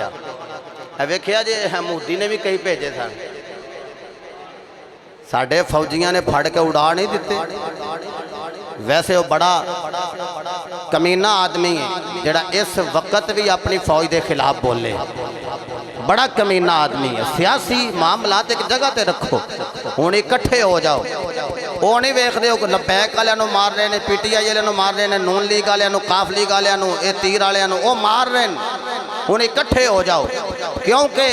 टिकया। वेख्या जे मोदी ने भी कई भेजे सन, साडे फौजियां ने फड़ के उड़ा नहीं दिते। वैसे वो बड़ा कमीना आदमी है जिहड़ा इस वक्त भी अपनी फौज के खिलाफ बोले, बड़ा कमीना आदमी है। सियासी मामलात एक जगह ते रखो, हुण इकट्ठे हो जाओ। वो नहीं वेखते हो लबैक वालियां मार रहे हैं, PTI वालियां मार रहे हैं, नून लीग वालियां, काफ लीग वालियां, ये तीर वालियां वो मार रहे हैं। हुण इकट्ठे हो जाओ, क्योंकि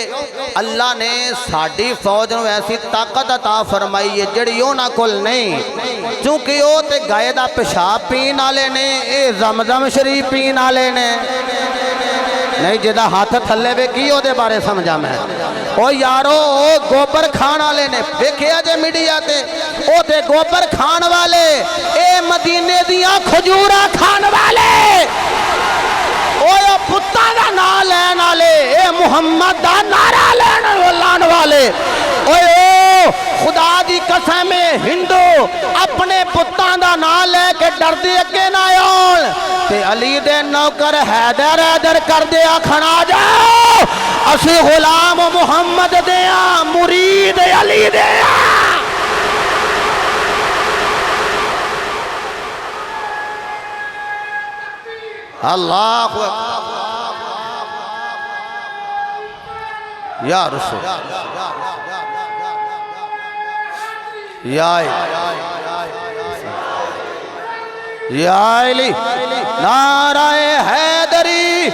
अल्लाह ने साड़ी फौज में ऐसी ताकत अता फरमाई है जिहड़ी उन्हां कोल नहीं, क्योंकि वो तो गाय का पेशाब पीण वाले ने, ये ज़मज़म शरीफ पीण वाले ने। नहीं जिहदा हाथ थल्ले वे की ओहदे बारे समझा मैं। ओ यारो गोबर खाण वाले ने, देखिया जे मीडिया ते ओ ते गोबर खाण वाले, ए मदीने दियां खजूरा खाण वाले, ओ पुत्तां दा नाम लैण वाले, ए मुहम्मद दा नारा लाण वाले। ओए खुदा दी कसम है, हिंदू अपने पुत्तां दा नाम लैके डरदे अगे ना आउण ते अली दे नौकर हैदर हैदर करदे आखण आ जाओ असी गुलाम मुहम्मद दे आ, मुरीद अली दे आ। अल्लाह या रसूल या अली नाराए हैदरी।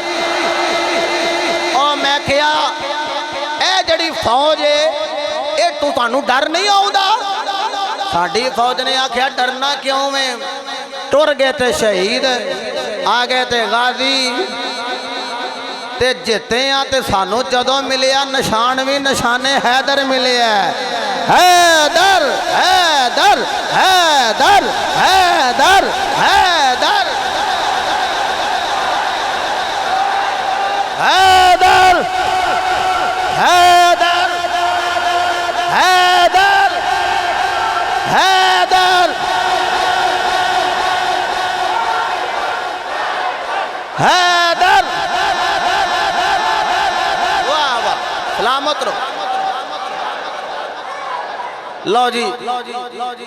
और मैं क्या ए जड़ी फौज है ये तुहानू डर नहीं आउंदा? साडी फौज ने आख्या डरना क्यों है, टुर गए थे शहीद, आ गए थे गाजी ते जिते आ ते सानू जदों मिलिया निशान भी निशाने हैदर मिले हैदर हैदर हैदर हैदर हैदर हैदर हैदर हैदर हैदर हैदर। वाह वाह, सलामत रहो। लो जी,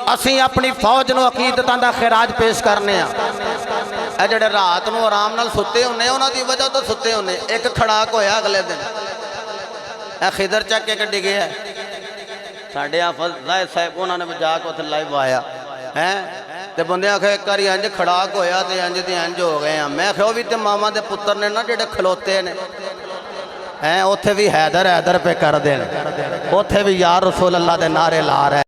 असी अपनी फौज नूं अकीदतां दा खिराज पेश करने आ। जिहड़े रात नूं आराम नाल सुते हुंदे उन्हां दी वजह तो सुते हुंदे। एक खड़ाक होया अगले दिन, खिदर चक के डिगे है साडे हाफिज जाहिद साहब, उन्होंने जाके उत्थे लाइव आया है ते बंदे आखे एक बारी इंज खड़ाक होया ते इंज हो गए हैं। मैं आख्या भी तो मामा दे पुत्र ने ना जिहड़े खलोते ने हैं, उत्थे भी हैदर हैदर पे कर देन, उत्थे भी यार रसूल अल्लाह दे नारे ला रहे।